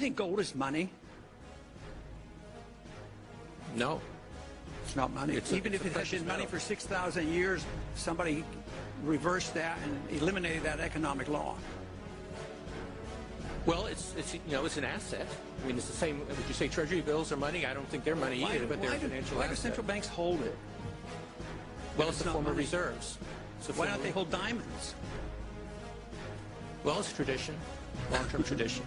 think gold is money? No. It's not money. Even if it has been money for 6,000 years, somebody reversed that and eliminated that economic law. Well, it's an asset. I mean, it's the same. Would you say Treasury bills are money? I don't think they're money either, but they're financial Why do asset. central banks hold it? Well, it's a form of reserves. Why don't they hold diamonds? Well, it's tradition, long-term tradition.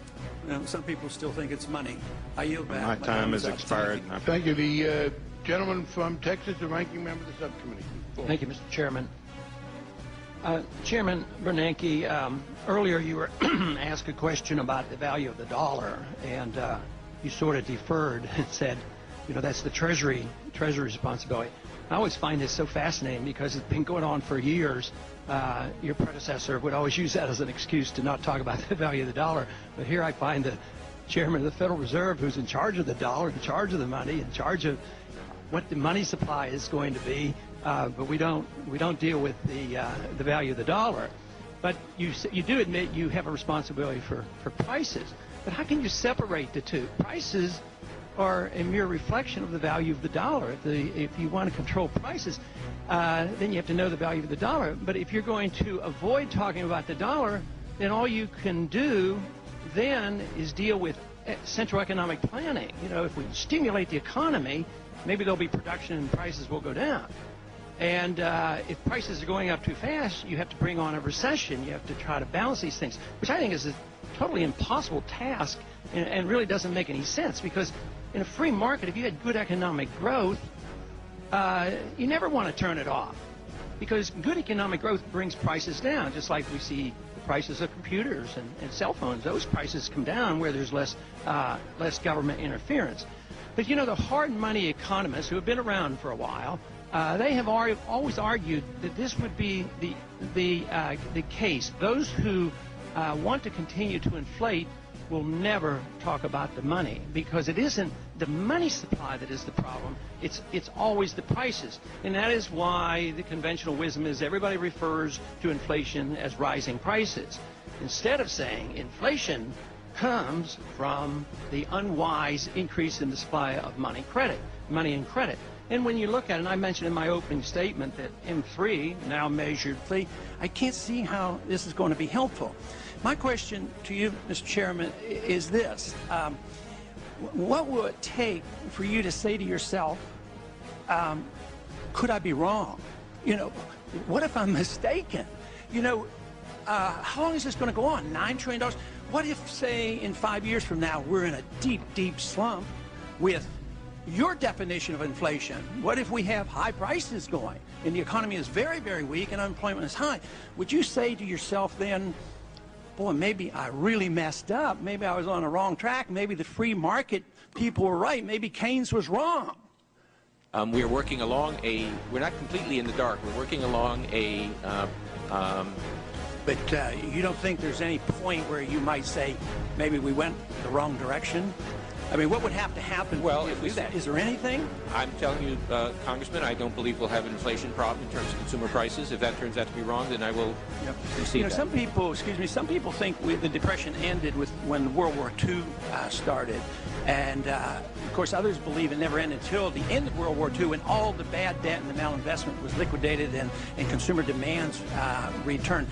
Some people still think it's money. I yield back. My time has expired. Thank you. The gentleman from Texas, the ranking member of the subcommittee. Thank you, Mr. Chairman. Chairman Bernanke, earlier you were asked a question about the value of the dollar, and you sort of deferred and said, that's the Treasury responsibility. I always find this so fascinating because it's been going on for years. Your predecessor would always use that as an excuse to not talk about the value of the dollar. But here I find the chairman of the Federal Reserve, who's in charge of the dollar, in charge of the money, in charge of what the money supply is going to be. But we don't deal with the value of the dollar. But you do admit you have a responsibility for prices. But how can you separate the two? Prices are a mere reflection of the value of the dollar. If you want to control prices, then you have to know the value of the dollar. But if you're going to avoid talking about the dollar, then all you can do then is deal with central economic planning. If we stimulate the economy, maybe there'll be production and prices will go down. And if prices are going up too fast, you have to bring on a recession. You have to try to balance these things, which I think is a totally impossible task and really doesn't make any sense, because in a free market, if you had good economic growth, you never want to turn it off, because good economic growth brings prices down, just like we see the prices of computers and cell phones. Those prices come down where there's less government interference. But the hard money economists who have been around for a while, they have always argued that this would be the case. Those who want to continue to inflate will never talk about the money, because it isn't the money supply that is the problem. It's always the prices. And that is why the conventional wisdom is everybody refers to inflation as rising prices, instead of saying inflation comes from the unwise increase in the supply of money and credit. And when you look at it, and I mentioned in my opening statement that M3, now measured, I can't see how this is going to be helpful. My question to you, Mr. Chairman, is this. What will it take for you to say to yourself, could I be wrong? What if I'm mistaken? How long is this going to go on? $9 trillion? What if, say, in 5 years from now, we're in a deep, deep slump with your definition of inflation? What if we have high prices going and the economy is very, very weak and unemployment is high? Would you say to yourself then, boy, maybe I really messed up. Maybe I was on the wrong track. Maybe the free market people were right. Maybe Keynes was wrong. We are working along we're not completely in the dark. We're working along But you don't think there's any point where you might say, maybe we went the wrong direction? I mean, what would have to happen to do that? Is there anything? I'm telling you, Congressman, I don't believe we'll have an inflation problem in terms of consumer prices. If that turns out to be wrong, then I will concede that. Some people think the Depression ended when World War II started. And, of course, others believe it never ended until the end of World War II, when all the bad debt and the malinvestment was liquidated and consumer demands returned.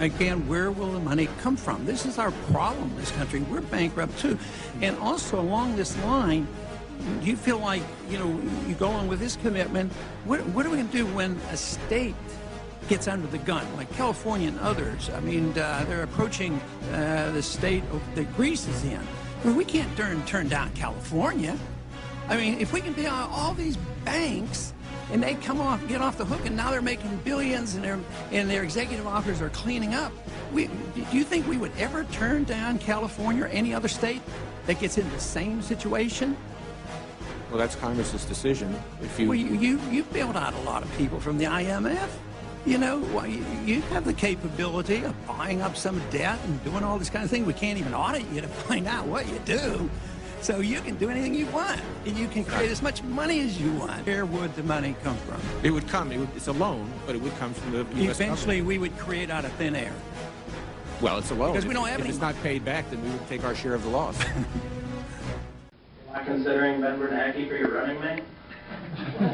Again, where will the money come from? This is our problem in this country. We're bankrupt, too. And also, along this line, do you feel like, you go along with this commitment, what are we going to do when a state gets under the gun, like California and others? I mean, they're approaching the state that Greece is in. I mean, we can't turn down California. I mean, if we can be on all these banks and they get off the hook, and now they're making billions, and their executive officers are cleaning up, do you think we would ever turn down California or any other state that gets in the same situation? Well, that's Congress's decision. You bailed out a lot of people from the IMF. You have the capability of buying up some debt and doing all this kind of thing. We can't even audit you to find out what you do. So you can do anything you want, and you can create as much money as you want. Where would the money come from? It would come. It's a loan, but it would come from the U.S. Eventually, government. we would create out of thin air. Well, it's a loan. Because we don't have if any it's not paid back, then we would take our share of the loss. Am I considering Ben Bernanke for your running mate? No,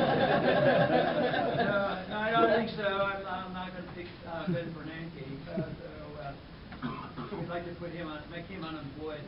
I don't think so. I'm not going to pick Ben Bernanke. We'd like to make him unemployed.